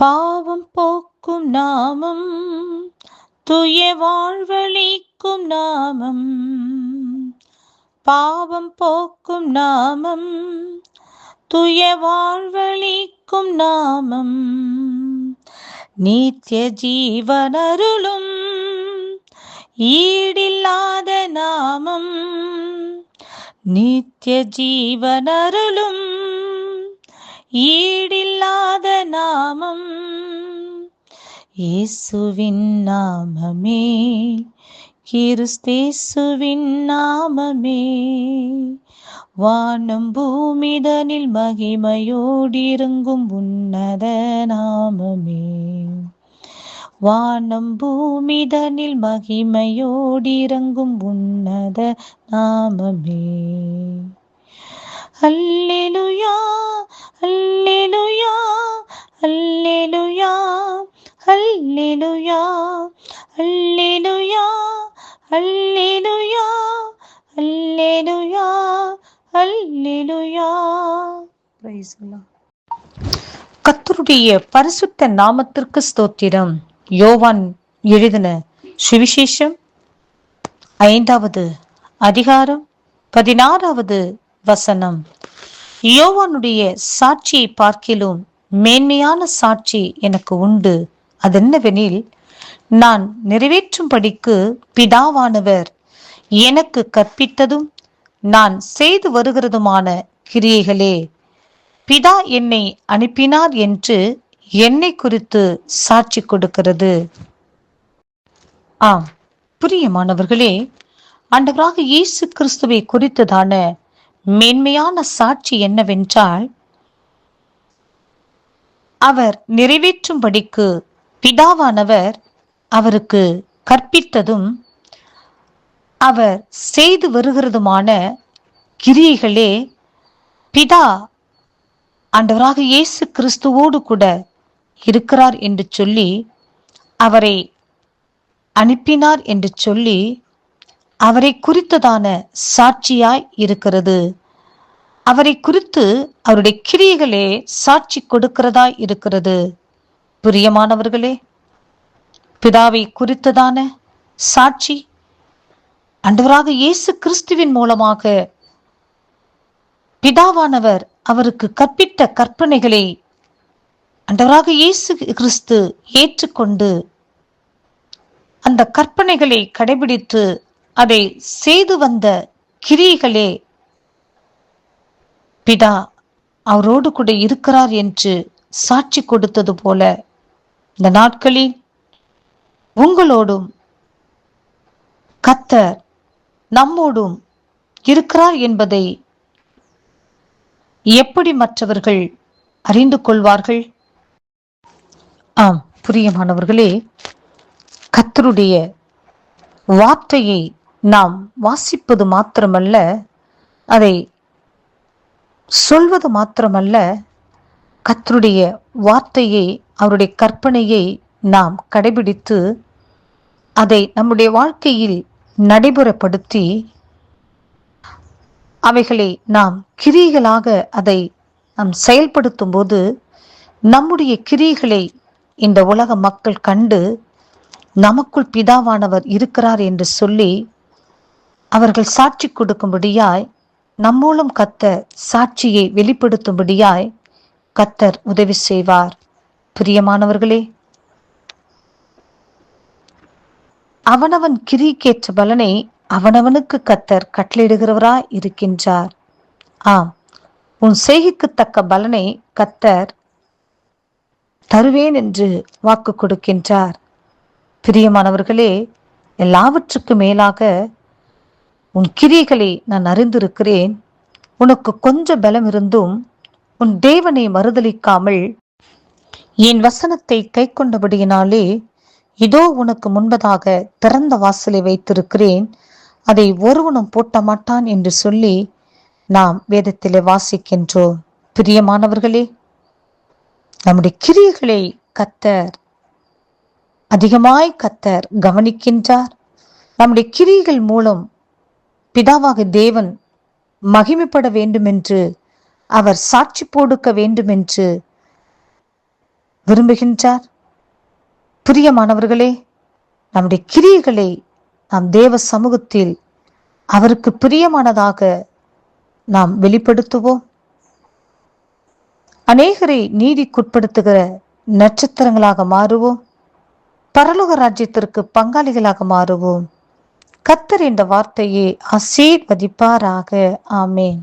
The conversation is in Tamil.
பாவம் போக்கும் நாமம், தூய வாழ்வளிக்கும் நாமம். பாவம் போக்கும் நாமம், தூய வாழ்வளிக்கும் நாமம். நித்திய ஜீவனருளும் ஈடில்லாத நாமம். நித்திய ஜீவனருளும் ஈடில்லாத நாமம். இயேசுவின் நாமமே, கிறிஸ்தேசுவின் நாமமே. வானம் பூமிதனில் மகிமையோடிருங்கும் உன்னத நாமமே. வானம் பூமிதனில் மகிமையோடிருங்கும் உன்னத நாமமே. அல்லேலூயா, அல்லேலூயா, அல்லேலூயா, அல்லேலூயா, அல்லேலூயா, அல்லேலூயா, அல்லேலூயா, அல்லேலூயா. Praise the lord. கர்த்தருடைய பரிசுத்த நாமத்திற்கு ஸ்தோத்திரம். யோவான் எழுதின சுவிசேஷம் 5வது அதிகாரம் 16வது வசனம். யோவானுடைய சாட்சியை பார்க்கிலும் மேன்மையான சாட்சி எனக்கு உண்டு. அதென்னவெனில், நான் நிறைவேற்றும்படிக்கு பிதாவானவர் எனக்கு கற்பித்ததும் நான் செய்து வருகிறதுமான கிரியைகளே. பிதா என்னை அனுப்பினார் என்று என்னை குறித்து சாட்சி கொடுக்கிறது. ஆம் பிரியமானவர்களே, ஆண்டவராக இயேசு கிறிஸ்துவை குறித்ததான மேன்மையான சாட்சி என்னவென்றால், அவர் நிறைவேற்றும்படிக்கு பிதாவானவர் அவருக்கு கற்பித்ததும் அவர் செய்து வருகிறதுமான கிரியைகளே. பிதா ஆண்டவராக இயேசு கிறிஸ்துவோடு கூட இருக்கிறார் என்று சொல்லி, அவரை அனுப்பினார் என்று சொல்லி, அவரை குறித்ததான சாட்சியாய் இருக்கிறது. அவரை குறித்து அவருடைய கிரியைகளே சாட்சி கொடுக்கிறதா இருக்கிறது. பிரியமானவர்களே, பிதாவை குறித்ததான சாட்சி ஆண்டவராக இயேசு கிறிஸ்துவின் மூலமாக பிதாவானவர் அவருக்கு கற்பித்த கற்பனைகளை ஆண்டவராக இயேசு கிறிஸ்து ஏற்றுக்கொண்டு அந்த கற்பனைகளை கடைபிடித்து அதை செய்து வந்த கிரியைகளே பிதா அவரோடு கூட இருக்கிறார் என்று சாட்சி கொடுத்தது போல, இந்த நாட்களில் உங்களோடும் கர்த்தர் நம்மோடும் இருக்கிறார் என்பதை எப்படி மற்றவர்கள் அறிந்து கொள்வார்கள்? ஆம் பிரியமானவர்களே, கர்த்தருடைய வார்த்தையை நாம் வாசிப்பது மாத்திரமல்ல, அதை சொல்வது மாத்திரமல்ல, கர்த்தருடைய வார்த்தையை, அவருடைய கற்பனையை நாம் கடைபிடித்து அதை நம்முடைய வாழ்க்கையில் நடைமுறைப்படுத்தி அவைகளை நாம் கிரியைகளாக அதை நாம் செயல்படுத்தும் போது நம்முடைய கிரியைகளை இந்த உலக மக்கள் கண்டு நமக்குள் பிதாவானவர் இருக்கிறார் என்று சொல்லி அவர்கள் சாட்சி கொடுக்கும்படியாய், நம்மூலம் கர்த்தர் சாட்சியை வெளிப்படுத்தும்படியாய் கர்த்தர் உதவி செய்வார். பிரியமானவர்களே, அவனவன் கிரியைக்கேற்ற பலனை அவனவனுக்கு கர்த்தர் கட்டளையிடுகிறவராய் இருக்கின்றார். ஆம், உன் செய்கைக்கு தக்க பலனை கர்த்தர் தருவேன் என்று வாக்கு கொடுக்கின்றார். பிரியமானவர்களே, எல்லாவற்றுக்கு மேலாக உன் கிரியைகளை நான் அறிந்திருக்கிறேன். உனக்கு கொஞ்சம் பலம் இருந்தும் உன் தேவனை மறுதலிக்காமல் என் வசனத்தை கை கொண்டபடியினாலே இதோ உனக்கு முன்பதாக திறந்த வாசலை வைத்திருக்கிறேன், அதை ஒருவனும் பூட்ட மாட்டான் என்று சொல்லி நாம் வேதத்திலே வாசிக்கின்றோம். பிரியமானவர்களே, நம்முடைய கிரியைகளை கர்த்தர் அதிகமாய் கர்த்தர் கவனிக்கின்றார். நம்முடைய கிரியைகள் மூலம் பிதாவாக தேவன் மகிமைப்பட வேண்டும் என்று, அவர் சாட்சி கொடுக்க வேண்டும் என்று விரும்புகின்றார். பிரியமானவர்களே, நம்முடைய கிரியைகளை நாம் தேவ சமூகத்தில் அவருக்கு பிரியமானதாக நாம் வெளிப்படுத்துவோம். அநேகரை நீதிக்குட்படுத்துகிற நட்சத்திரங்களாக மாறுவோம். பரலோக ராஜ்யத்திற்கு பங்காளிகளாக மாறுவோம். கர்த்தர் என்ற வார்த்தையை ஆசீர்வதிப்பாராக. ஆமேன்.